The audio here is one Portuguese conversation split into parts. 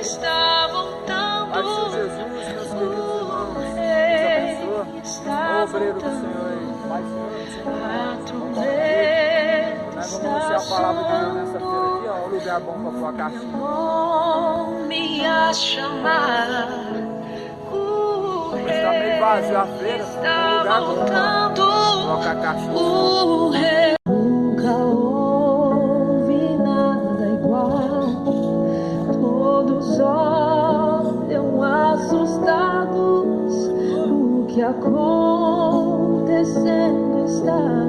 está voltando. Pai do Senhor Jesus, meus queridos irmãos, Deus abençoa. O obreiro do Senhor aí. Pai do Senhor, nós vamos anunciar a palavra de Deus nessa feira aqui, ó. Um lugar bom para pôr a caixinha. Me a chamar. Está meio vazio a feira. Um lugar bom para colocar a caixinha. Nunca houve nada igual. Todos olham assustados. O que acontecendo está?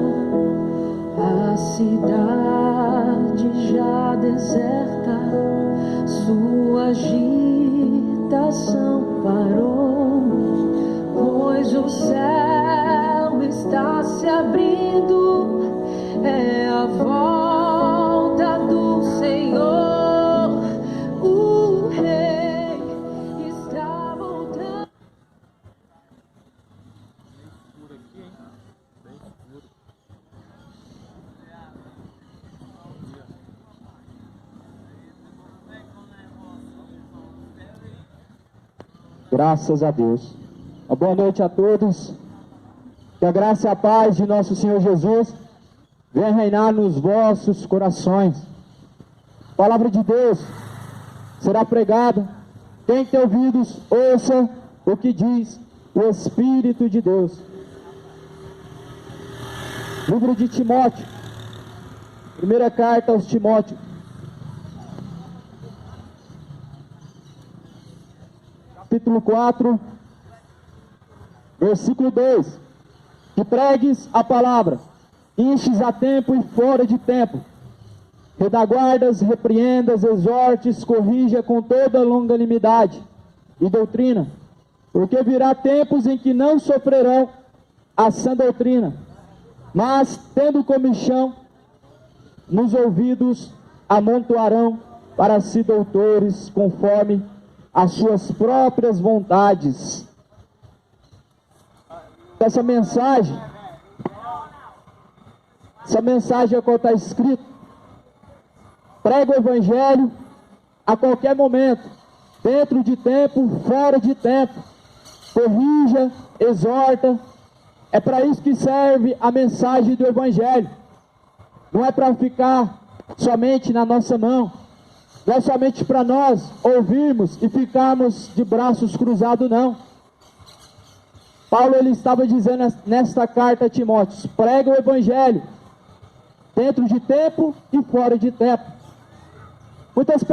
A cidade já deserta, sua agitação parou, pois o céu está se abrindo, é a volta do Senhor, o Rei está voltando. Graças a Deus. Uma boa noite a todos. Que a graça e a paz de nosso Senhor Jesus venha reinar nos vossos corações. A palavra de Deus será pregada. Quem tem ouvidos, ouça o que diz o Espírito de Deus. Livro de Timóteo. Primeira carta aos Timóteo. Capítulo 4, versículo 2, que pregues a palavra, enches a tempo e fora de tempo, redaguardas, repreendas, exortes, corrija com toda longanimidade e doutrina, porque virá tempos em que não sofrerão a sã doutrina, mas, tendo comichão nos ouvidos, amontoarão para si doutores, conforme as suas próprias vontades. Essa mensagem é qual está escrito: prega o Evangelho a qualquer momento, dentro de tempo, fora de tempo, corrija, exorta. É para isso que serve a mensagem do Evangelho. Não é para ficar somente na nossa mão, não é somente para nós ouvirmos e ficarmos de braços cruzados, não. Paulo, ele estava dizendo nesta carta a Timóteo: prega o Evangelho, dentro de tempo e fora de tempo. Muitas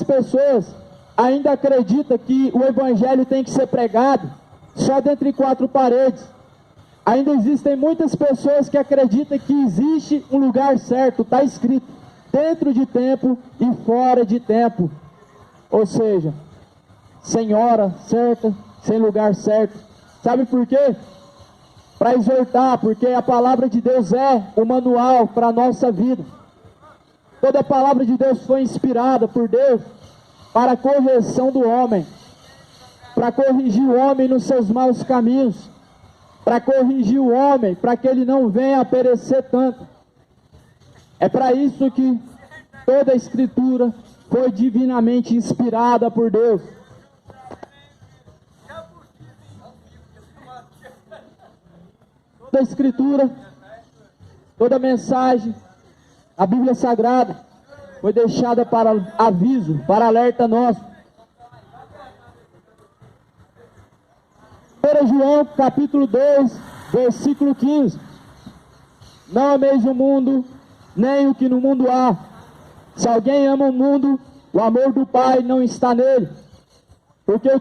pessoas ainda acreditam que o Evangelho tem que ser pregado só dentro de quatro paredes. Ainda existem muitas pessoas que acreditam que existe um lugar certo, está escrito, dentro de tempo e fora de tempo. Ou seja, sem hora certa, sem lugar certo. Sabe por quê? Para exortar, porque a palavra de Deus é o manual para a nossa vida. Toda a palavra de Deus foi inspirada por Deus para a correção do homem, para corrigir o homem nos seus maus caminhos, para corrigir o homem, para que ele não venha a perecer tanto. É para isso que toda a Escritura foi divinamente inspirada por Deus. Toda a Escritura, toda a mensagem, a Bíblia Sagrada, foi deixada para aviso, para alerta nosso. 1 João, capítulo 2, versículo 15. Não ameis o mundo, nem o que no mundo há. Se alguém ama o mundo, o amor do Pai não está nele. Porque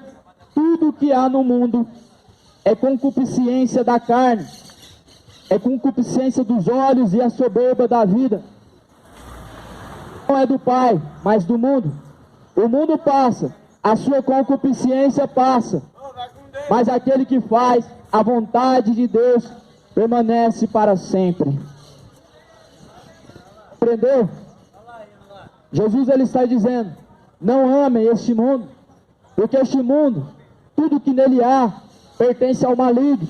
tudo que há no mundo é concupiscência da carne, é concupiscência dos olhos e a soberba da vida. Não é do Pai, mas do mundo. O mundo passa, a sua concupiscência passa, mas aquele que faz a vontade de Deus permanece para sempre. Aprendeu? Jesus, ele está dizendo: não amem este mundo, porque este mundo, tudo que nele há, pertence ao maligno.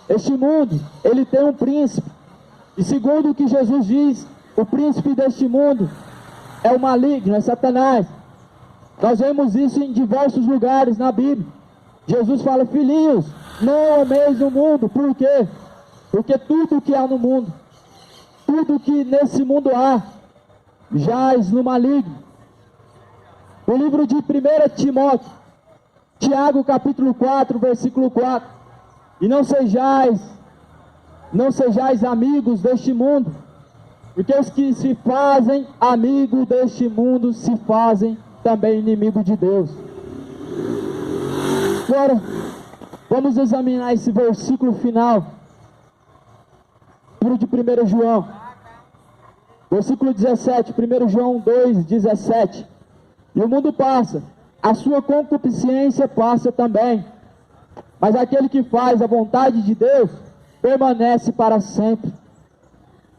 Este mundo, ele tem um príncipe, e segundo o que Jesus diz, o príncipe deste mundo é o maligno, é Satanás. Nós vemos isso em diversos lugares na Bíblia. Jesus fala: filhinhos, não ameis o mundo. Por quê? Porque tudo que há no mundo, tudo que nesse mundo há, jaz no maligno. O livro de 1 Timóteo, Tiago capítulo 4, versículo 4. E não sejais amigos deste mundo, porque os que se fazem amigo deste mundo se fazem também inimigo de Deus. Agora, vamos examinar esse versículo final. Livro de 1 João, versículo 17, 1 João 2, 17. E o mundo passa, a sua concupiscência passa também, mas aquele que faz a vontade de Deus permanece para sempre.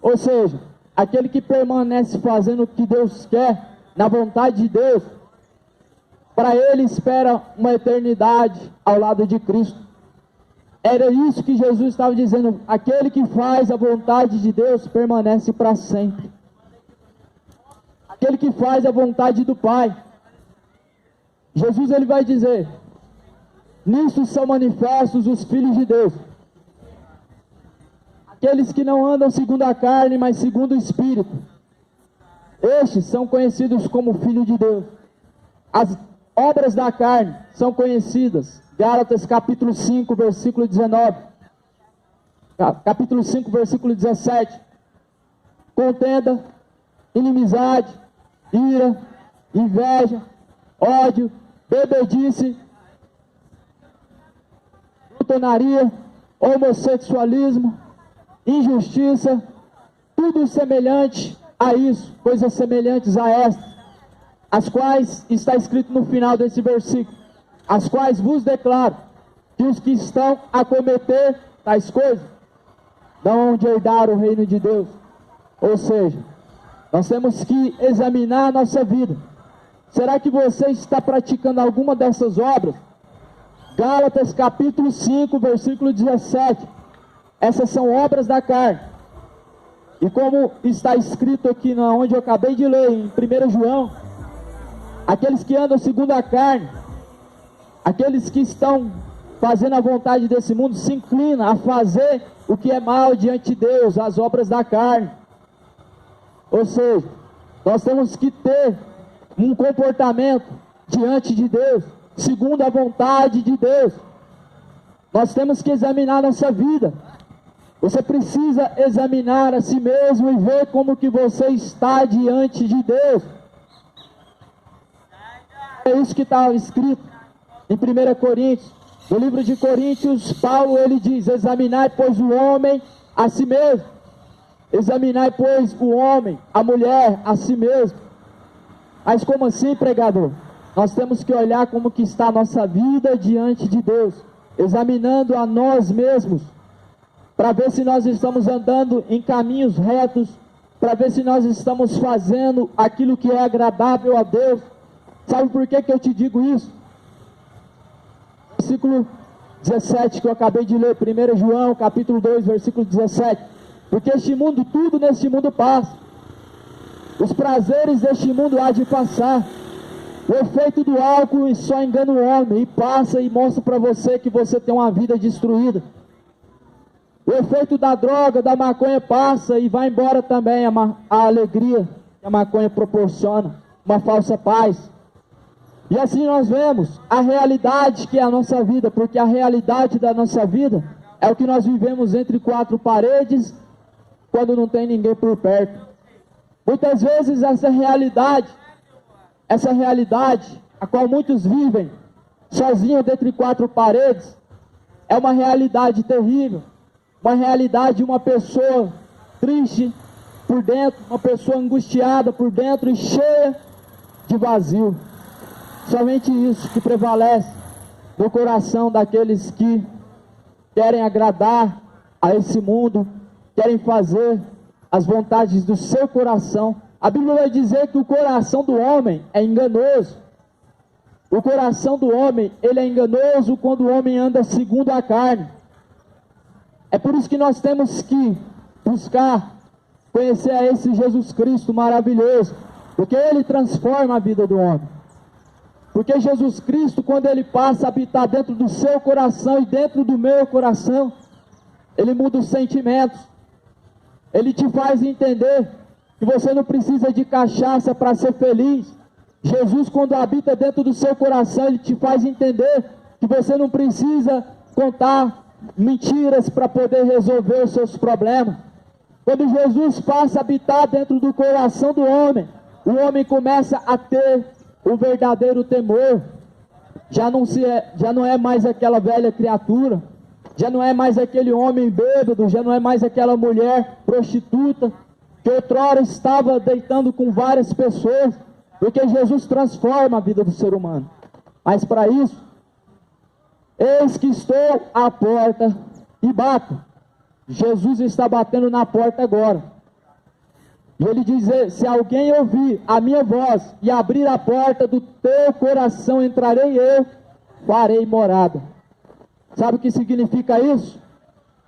Ou seja, aquele que permanece fazendo o que Deus quer, na vontade de Deus, para ele espera uma eternidade ao lado de Cristo. Era isso que Jesus estava dizendo: aquele que faz a vontade de Deus permanece para sempre. Aquele que faz a vontade do Pai. Jesus, ele vai dizer: nisso são manifestos os filhos de Deus, aqueles que não andam segundo a carne, mas segundo o Espírito. Estes são conhecidos como filhos de Deus. As obras da carne são conhecidas. Gálatas capítulo 5, versículo 19. Capítulo 5, versículo 17. Contenda, inimizade, ira, inveja, ódio, bebedice, glutonaria, homossexualismo, injustiça, tudo semelhante a isso, coisas semelhantes a estas, as quais está escrito no final desse versículo: as quais vos declaro que os que estão a cometer tais coisas não hão de herdar o reino de Deus. Ou seja, nós temos que examinar a nossa vida. Será que você está praticando alguma dessas obras? Gálatas capítulo 5, versículo 17. Essas são obras da carne. E como está escrito aqui onde eu acabei de ler, em 1 João, aqueles que andam segundo a carne, aqueles que estão fazendo a vontade desse mundo, se inclinam a fazer o que é mal diante de Deus, as obras da carne. Ou seja, nós temos que ter um comportamento diante de Deus, segundo a vontade de Deus. Nós temos que examinar nossa vida. Você precisa examinar a si mesmo e ver como que você está diante de Deus. É isso que está escrito em 1 Coríntios. No livro de Coríntios, Paulo, ele diz: examinai, pois, o homem a si mesmo. Examinai, pois, o homem, a mulher a si mesmo. Mas como assim, pregador? Nós temos que olhar como que está a nossa vida diante de Deus, examinando a nós mesmos, para ver se nós estamos andando em caminhos retos, para ver se nós estamos fazendo aquilo que é agradável a Deus. Sabe por que eu te digo isso? Versículo 17 que eu acabei de ler, 1 João capítulo 2, versículo 17. Porque este mundo, tudo neste mundo passa. Os prazeres deste mundo há de passar. O efeito do álcool só engana o homem, e passa e mostra para você que você tem uma vida destruída. O efeito da droga, da maconha passa e vai embora também a alegria que a maconha proporciona, uma falsa paz. E assim nós vemos a realidade que é a nossa vida, porque a realidade da nossa vida é o que nós vivemos entre quatro paredes, quando não tem ninguém por perto. Muitas vezes essa realidade, a qual muitos vivem sozinhos dentro de quatro paredes, é uma realidade terrível, uma realidade de uma pessoa triste por dentro, uma pessoa angustiada por dentro e cheia de vazio. Somente isso que prevalece no coração daqueles que querem agradar a esse mundo, querem fazer as vontades do seu coração. A Bíblia vai dizer que o coração do homem é enganoso. O coração do homem, ele é enganoso quando o homem anda segundo a carne. É por isso que nós temos que buscar conhecer a esse Jesus Cristo maravilhoso, Porque Ele transforma a vida do homem. Porque Jesus Cristo, quando Ele passa a habitar dentro do seu coração e dentro do meu coração, Ele muda os sentimentos. Ele te faz entender que você não precisa de cachaça para ser feliz. Jesus, quando habita dentro do seu coração, Ele te faz entender que você não precisa contar mentiras para poder resolver os seus problemas. Quando Jesus passa a habitar dentro do coração do homem, o homem começa a ter o verdadeiro temor. Já não é mais aquela velha criatura, já não é mais aquele homem bêbado, já não é mais aquela mulher prostituta, que outrora estava deitando com várias pessoas, porque Jesus transforma a vida do ser humano. Mas para isso, eis que estou à porta e bato. Jesus está batendo na porta agora. E Ele diz: se alguém ouvir a minha voz e abrir a porta do teu coração, entrarei eu, farei morada. Sabe o que significa isso?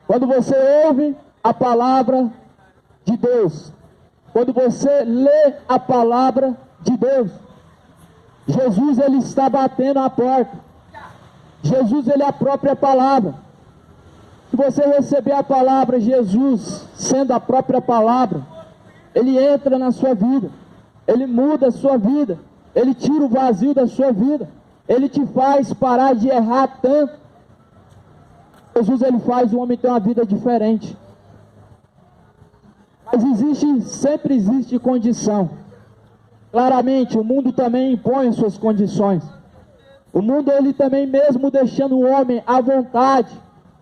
Quando você ouve a palavra de Deus, quando você lê a palavra de Deus, Jesus, Ele está batendo a porta. Jesus, Ele é a própria palavra. Se você receber a palavra, Jesus sendo a própria palavra, Ele entra na sua vida, Ele muda a sua vida, Ele tira o vazio da sua vida, Ele te faz parar de errar tanto. Jesus, Ele faz o homem ter uma vida diferente. Mas sempre existe condição. Claramente, o mundo também impõe as suas condições. O mundo, ele também, mesmo deixando o homem à vontade,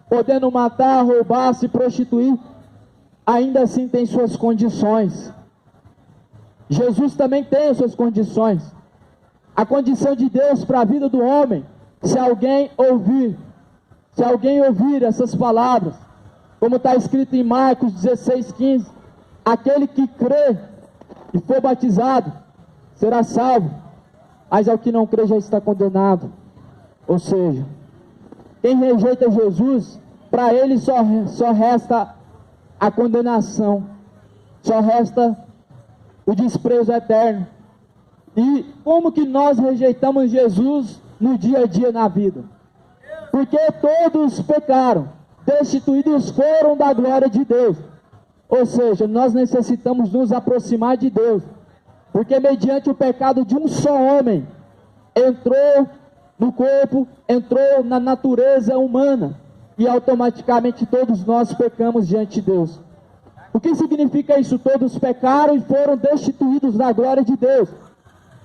podendo matar, roubar, se prostituir, ainda assim tem suas condições. Jesus também tem as suas condições. A condição de Deus para a vida do homem, se alguém ouvir essas palavras, como está escrito em Marcos 16:15, aquele que crê e for batizado será salvo, mas ao que não crê já está condenado. Ou seja, quem rejeita Jesus, para ele só resta a condenação, só resta o desprezo eterno. E como que nós rejeitamos Jesus no dia a dia na vida? Porque todos pecaram, destituídos foram da glória de Deus. Ou seja, nós necessitamos nos aproximar de Deus, porque mediante o pecado de um só homem, entrou no corpo, entrou na natureza humana, e automaticamente todos nós pecamos diante de Deus. O que significa isso? Todos pecaram e foram destituídos da glória de Deus.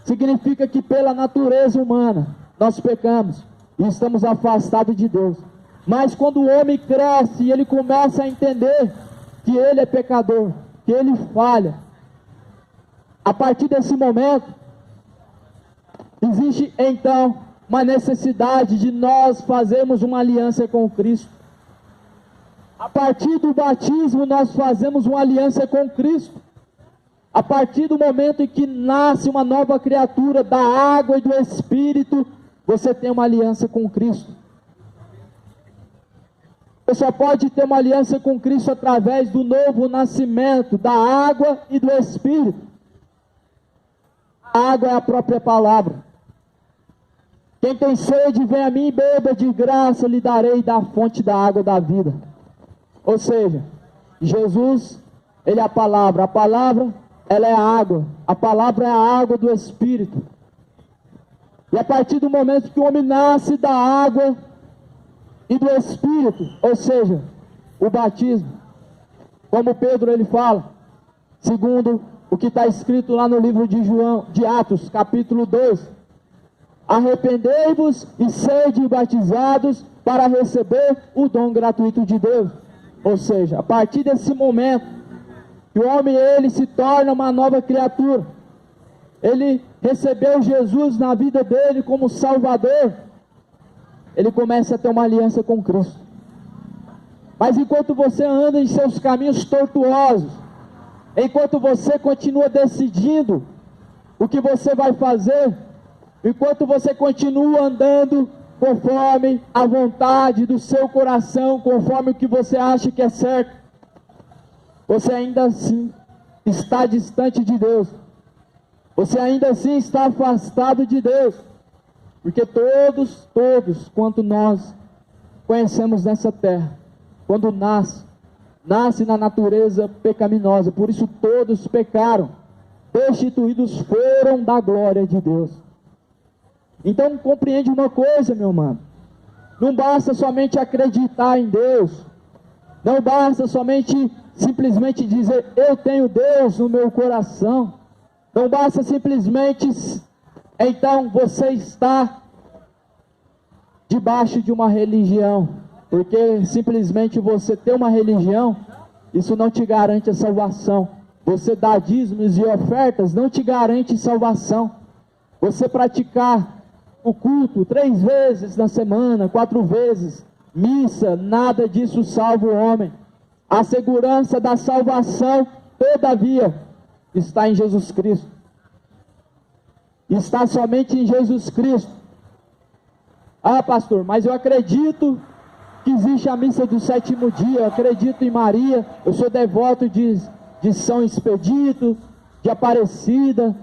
Significa que pela natureza humana nós pecamos e estamos afastados de Deus. Mas quando o homem cresce e ele começa a entender que ele é pecador, que ele falha, a partir desse momento, existe então uma necessidade de nós fazermos uma aliança com Cristo. A partir do batismo nós fazemos uma aliança com Cristo. A partir do momento em que nasce uma nova criatura da água e do Espírito, você tem uma aliança com Cristo. Você só pode ter uma aliança com Cristo através do novo nascimento, da água e do Espírito. A água é a própria palavra. Quem tem sede, vem a mim e beba, de graça lhe darei da fonte da água da vida. Ou seja, Jesus, Ele é a palavra, ela é a água, a palavra é a água do Espírito. E a partir do momento que o homem nasce da água e do Espírito, ou seja, o batismo, como Pedro ele fala, segundo o que está escrito lá no livro de Atos, capítulo 2, arrependei-vos e sede batizados para receber o dom gratuito de Deus. Ou seja, a partir desse momento, que o homem ele se torna uma nova criatura, ele recebeu Jesus na vida dele como Salvador, ele começa a ter uma aliança com Cristo. Mas enquanto você anda em seus caminhos tortuosos, enquanto você continua decidindo o que você vai fazer, enquanto você continua andando conforme a vontade do seu coração, conforme o que você acha que é certo, você ainda assim está distante de Deus. você ainda assim está afastado de Deus. Porque todos quanto nós conhecemos nessa terra, quando nasce na natureza pecaminosa, por isso todos pecaram, destituídos foram da glória de Deus. Então compreende uma coisa, meu irmão, não basta somente acreditar em Deus, não basta somente simplesmente dizer, eu tenho Deus no meu coração, não basta simplesmente, então você está debaixo de uma religião, porque simplesmente você ter uma religião, isso não te garante a salvação. Você dar dízimos e ofertas não te garante salvação. Você praticar o culto 3 vezes na semana, 4 vezes, missa, nada disso salva o homem. A segurança da salvação, todavia, está em Jesus Cristo. Está somente em Jesus Cristo. Ah, pastor, mas eu acredito que existe a missa do 7º dia, eu acredito em Maria, eu sou devoto de São Expedito, de Aparecida.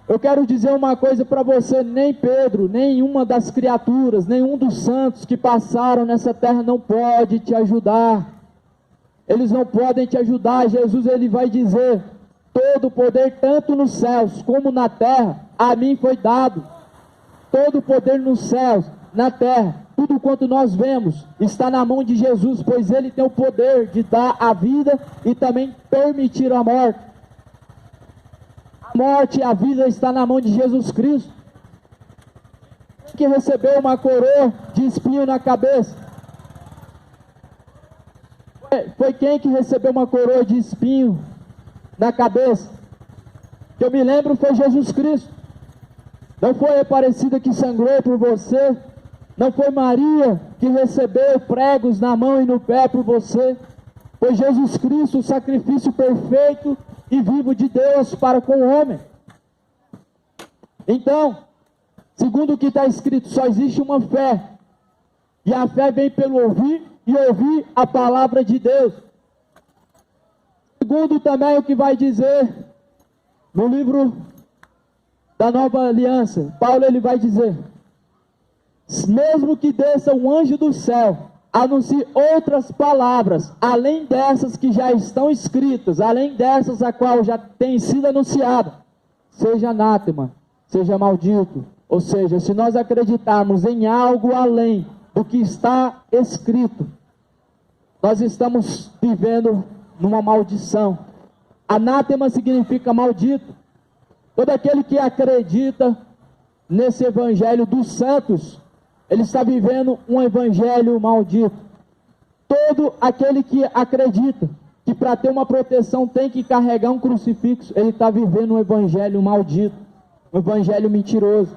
Eu quero dizer uma coisa para você, nem Pedro, nenhuma das criaturas, nenhum dos santos que passaram nessa terra não pode te ajudar. Eles não podem te ajudar. Jesus, ele vai dizer, todo o poder, tanto nos céus como na terra, a mim foi dado. Todo o poder nos céus, na terra, tudo quanto nós vemos, está na mão de Jesus, pois ele tem o poder de dar a vida e também permitir a morte. A morte e a vida está na mão de Jesus Cristo. Que recebeu uma coroa de espinho na cabeça? Foi quem que recebeu uma coroa de espinho na cabeça? Que eu me lembro, foi Jesus Cristo. Não foi a Aparecida que sangrou por você, não foi Maria que recebeu pregos na mão e no pé por você, foi Jesus Cristo, o sacrifício perfeito e vivo de Deus para com o homem. Então, segundo o que está escrito, só existe uma fé, e a fé vem pelo ouvir, e ouvir a palavra de Deus. Segundo também o que vai dizer no livro da Nova Aliança, Paulo ele vai dizer, mesmo que desça um anjo do céu, anuncie outras palavras, além dessas que já estão escritas, além dessas a qual já tem sido anunciada, seja anátema, seja maldito. Ou seja, se nós acreditarmos em algo além do que está escrito, nós estamos vivendo numa maldição. Anátema significa maldito. Todo aquele que acredita nesse evangelho dos santos, ele está vivendo um evangelho maldito. Todo aquele que acredita que para ter uma proteção tem que carregar um crucifixo, ele está vivendo um evangelho maldito, um evangelho mentiroso.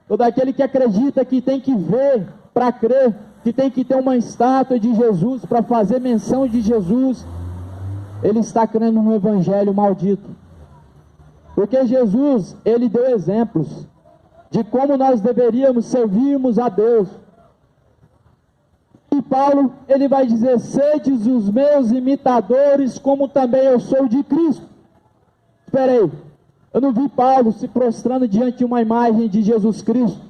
Todo aquele que acredita que tem que ver para crer, que tem que ter uma estátua de Jesus para fazer menção de Jesus, ele está crendo no evangelho maldito. Porque Jesus, ele deu exemplos de como nós deveríamos servirmos a Deus. E Paulo, ele vai dizer, sedes os meus imitadores, como também eu sou de Cristo. Espera aí, eu não vi Paulo se prostrando diante de uma imagem de Jesus Cristo.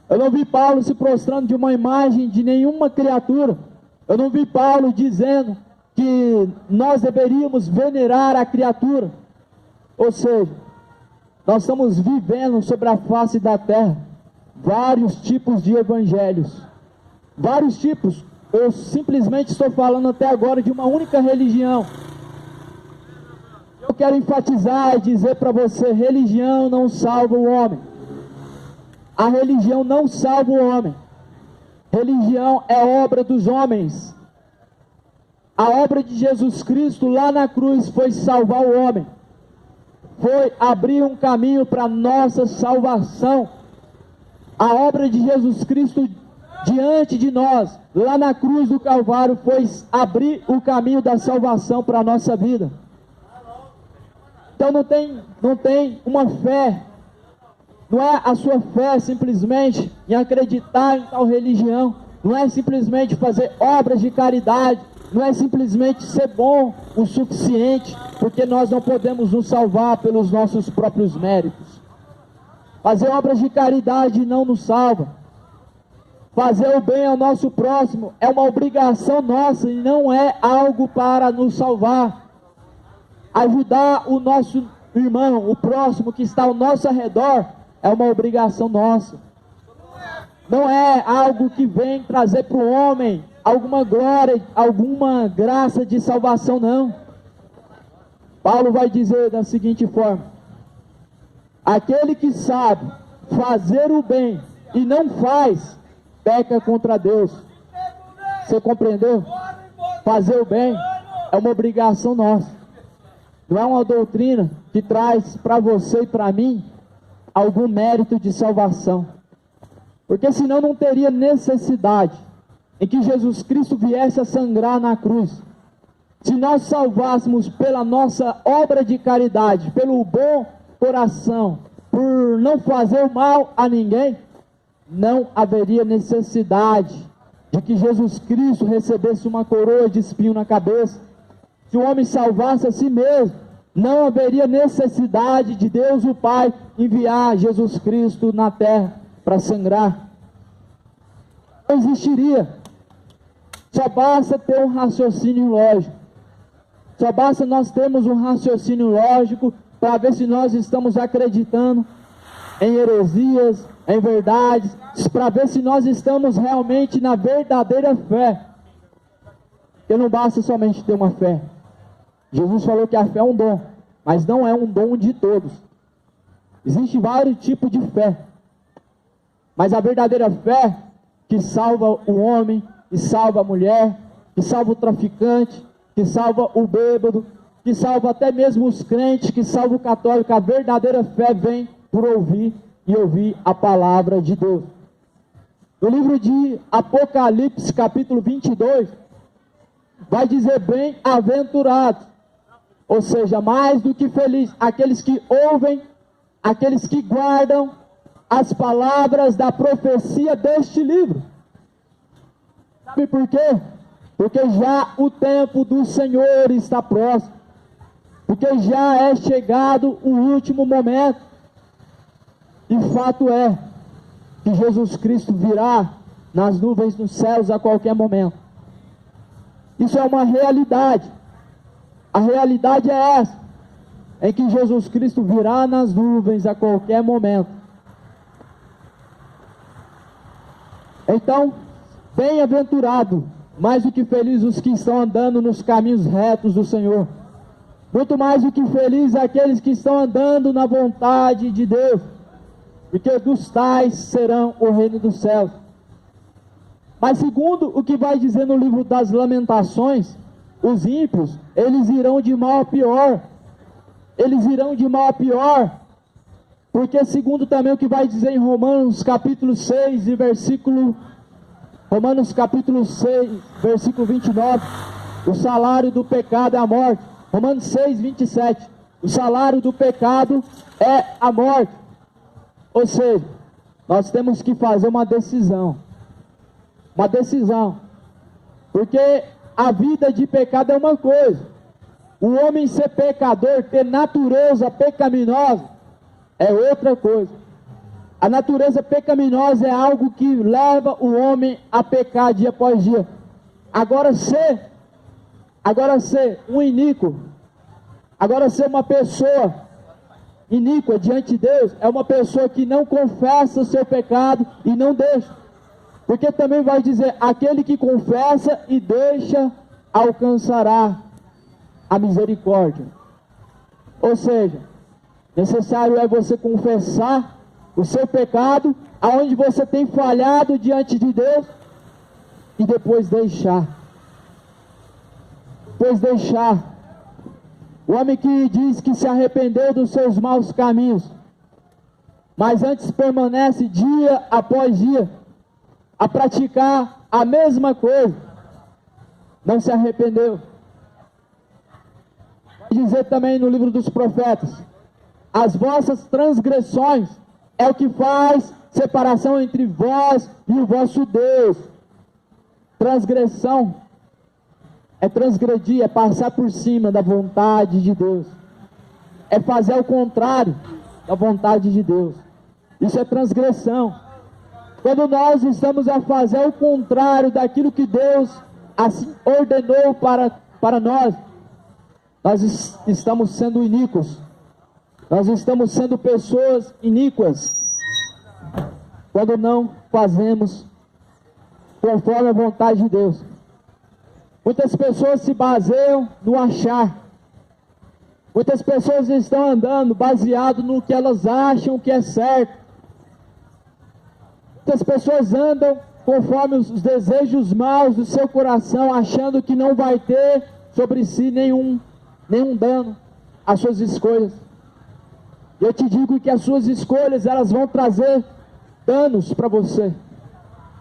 Eu não vi Paulo se prostrando de uma imagem de nenhuma criatura. Eu não vi Paulo dizendo que nós deveríamos venerar a criatura. Ou seja, nós estamos vivendo sobre a face da terra vários tipos de evangelhos. Vários tipos. Eu simplesmente estou falando até agora de uma única religião. Eu quero enfatizar e dizer para você, religião não salva o homem. A religião não salva o homem. Religião é obra dos homens. A obra de Jesus Cristo lá na cruz foi salvar o homem. Foi abrir um caminho para nossa salvação. A obra de Jesus Cristo diante de nós, lá na cruz do Calvário, foi abrir o caminho da salvação para a nossa vida. Então não tem uma fé. Não é a sua fé simplesmente em acreditar em tal religião. Não é simplesmente fazer obras de caridade. Não é simplesmente ser bom o suficiente, porque nós não podemos nos salvar pelos nossos próprios méritos. Fazer obras de caridade não nos salva. Fazer o bem ao nosso próximo é uma obrigação nossa e não é algo para nos salvar. Ajudar o nosso irmão, o próximo que está ao nosso redor, é uma obrigação nossa. Não é algo que vem trazer para o homem alguma glória, alguma graça de salvação, não. Paulo vai dizer da seguinte forma: aquele que sabe fazer o bem e não faz, peca contra Deus. Você compreendeu? Fazer o bem é uma obrigação nossa. Não é uma doutrina que traz para você e para mim algum mérito de salvação. Porque senão não teria necessidade em que Jesus Cristo viesse a sangrar na cruz. Se nós salvássemos pela nossa obra de caridade, pelo bom coração, por não fazer o mal a ninguém, não haveria necessidade de que Jesus Cristo recebesse uma coroa de espinho na cabeça. Se o homem salvasse a si mesmo, não haveria necessidade de Deus o Pai enviar Jesus Cristo na terra para sangrar. Não existiria. Só basta ter um raciocínio lógico. Só basta nós termos um raciocínio lógico para ver se nós estamos acreditando em heresias, em verdades, para ver se nós estamos realmente na verdadeira fé. Porque não basta somente ter uma fé. Jesus falou que a fé é um dom, mas não é um dom de todos. Existem vários tipos de fé. Mas a verdadeira fé que salva o homem, que salva a mulher, que salva o traficante, que salva o bêbado, que salva até mesmo os crentes, que salva o católico, a verdadeira fé vem por ouvir e ouvir a palavra de Deus. No livro de Apocalipse, capítulo 22, vai dizer bem-aventurados, ou seja, mais do que feliz, aqueles que ouvem, aqueles que guardam as palavras da profecia deste livro. Sabe por quê? Porque já o tempo do Senhor está próximo, porque já é chegado o último momento, e fato é que Jesus Cristo virá nas nuvens dos céus a qualquer momento. Isso é uma realidade. A realidade é essa, em que Jesus Cristo virá nas nuvens a qualquer momento. Então, bem-aventurado, mais do que feliz os que estão andando nos caminhos retos do Senhor. Muito mais do que feliz aqueles que estão andando na vontade de Deus, porque dos tais serão o reino dos céus. Mas segundo o que vai dizer no livro das Lamentações, os ímpios, eles irão de mal a pior. Eles irão de mal a pior, porque segundo também o que vai dizer em Romanos capítulo 6 e versículo... Romanos capítulo 6, versículo 29, o salário do pecado é a morte. Romanos 6, 27, o salário do pecado é a morte. Ou seja, nós temos que fazer uma decisão. Uma decisão. Porque a vida de pecado é uma coisa. O homem ser pecador, ter natureza pecaminosa, é outra coisa. A natureza pecaminosa é algo que leva o homem a pecar dia após dia. Agora ser um iníquo, agora ser uma pessoa iníqua diante de Deus, é uma pessoa que não confessa o seu pecado e não deixa. Porque também vai dizer, aquele que confessa e deixa, alcançará a misericórdia. Ou seja, necessário é você confessar o seu pecado, aonde você tem falhado diante de Deus, e depois deixar. Depois deixar. O homem que diz que se arrependeu dos seus maus caminhos, mas antes permanece dia após dia a praticar a mesma coisa, não se arrependeu. Vai dizer também no livro dos profetas, as vossas transgressões é o que faz separação entre vós e o vosso Deus. Transgressão é transgredir, é passar por cima da vontade de Deus, é fazer o contrário da vontade de Deus. Isso é transgressão. Quando nós estamos a fazer o contrário daquilo que Deus assim ordenou para nós, nós estamos sendo iníquos. Nós estamos sendo pessoas iníquas. Quando não fazemos conforme a vontade de Deus. Muitas pessoas se baseiam no achar. Muitas pessoas estão andando baseado no que elas acham que é certo. Muitas pessoas andam conforme os desejos maus do seu coração, achando que não vai ter sobre si nenhum dano às suas escolhas. E eu te digo que as suas escolhas, elas vão trazer danos para você.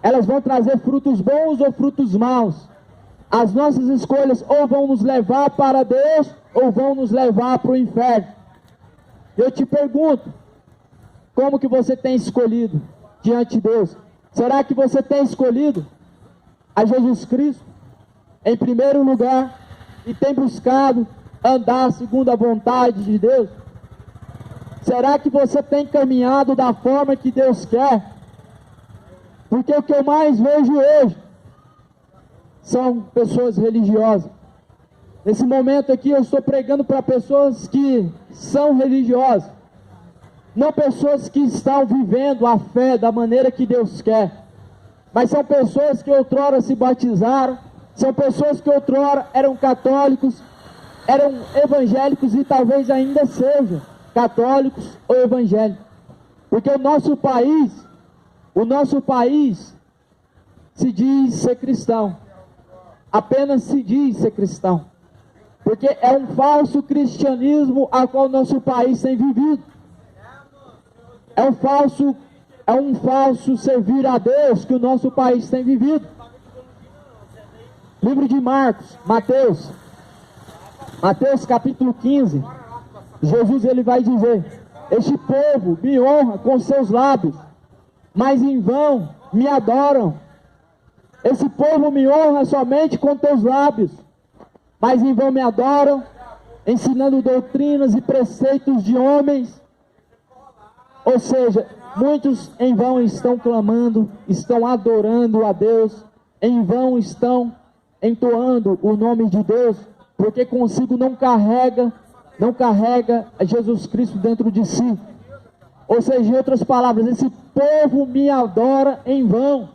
Elas vão trazer frutos bons ou frutos maus. As nossas escolhas ou vão nos levar para Deus, ou vão nos levar para o inferno. Eu te pergunto, como que você tem escolhido diante de Deus? Será que você tem escolhido a Jesus Cristo em primeiro lugar e tem buscado andar segundo a vontade de Deus? Será que você tem caminhado da forma que Deus quer? Porque o que eu mais vejo hoje são pessoas religiosas. Nesse momento aqui eu estou pregando para pessoas que são religiosas, não pessoas que estão vivendo a fé da maneira que Deus quer, mas são pessoas que outrora se batizaram, são pessoas que outrora eram católicos, eram evangélicos e talvez ainda sejam católicos ou evangélicos, porque o nosso país se diz ser cristão, apenas se diz ser cristão, porque é um falso cristianismo a qual nosso país tem vivido, é um falso servir a Deus que o nosso país tem vivido. Livro de Mateus capítulo 15, Jesus ele vai dizer: este povo me honra com seus lábios, mas em vão me adoram. Esse povo me honra somente com teus lábios, mas em vão me adoram, ensinando doutrinas e preceitos de homens. Ou seja, muitos em vão estão clamando, estão adorando a Deus, em vão estão entoando o nome de Deus, porque consigo não carrega Jesus Cristo dentro de si. Ou seja, em outras palavras, esse povo me adora em vão,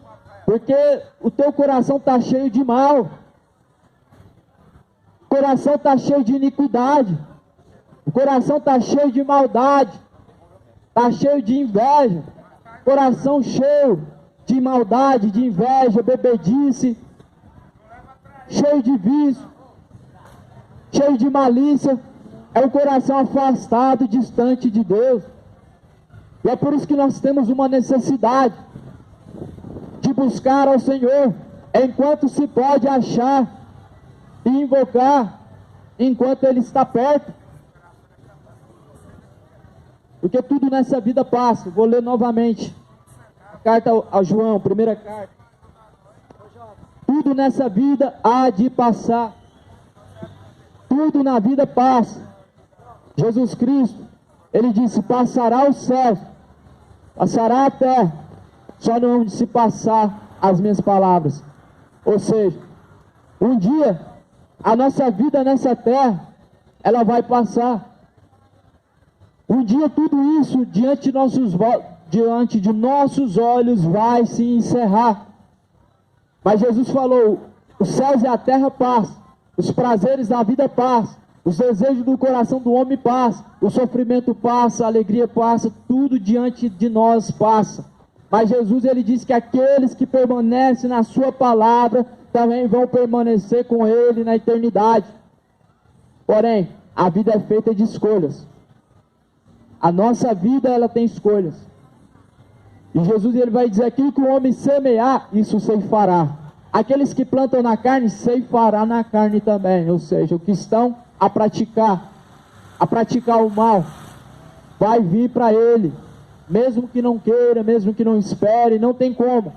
porque o teu coração está cheio de mal, o coração está cheio de iniquidade, o coração está cheio de maldade, está cheio de inveja, coração cheio de maldade, de inveja, bebedice, cheio de vício, cheio de malícia. É um coração afastado, distante de Deus. E é por isso que nós temos uma necessidade de buscar ao Senhor enquanto se pode achar e invocar enquanto Ele está perto. Porque tudo nessa vida passa. Vou ler novamente a carta a João, primeira carta. Tudo nessa vida há de passar. Tudo na vida passa. Jesus Cristo, Ele disse: passará o céu, passará a terra, só não hão de se passar as minhas palavras. Ou seja, um dia a nossa vida nessa terra, ela vai passar. Um dia tudo isso diante de nossos olhos vai se encerrar. Mas Jesus falou: os céus e a terra passam, os prazeres da vida passam, os desejos do coração do homem passam, o sofrimento passa, a alegria passa, tudo diante de nós passa. Mas Jesus, Ele disse que aqueles que permanecem na sua palavra também vão permanecer com Ele na eternidade. Porém, a vida é feita de escolhas. A nossa vida, ela tem escolhas. E Jesus, Ele vai dizer: aquilo que o homem semear, isso ceifará. Aqueles que plantam na carne, ceifará na carne também. Ou seja, o que estão a praticar o mal, vai vir para ele, mesmo que não queira, mesmo que não espere, não tem como.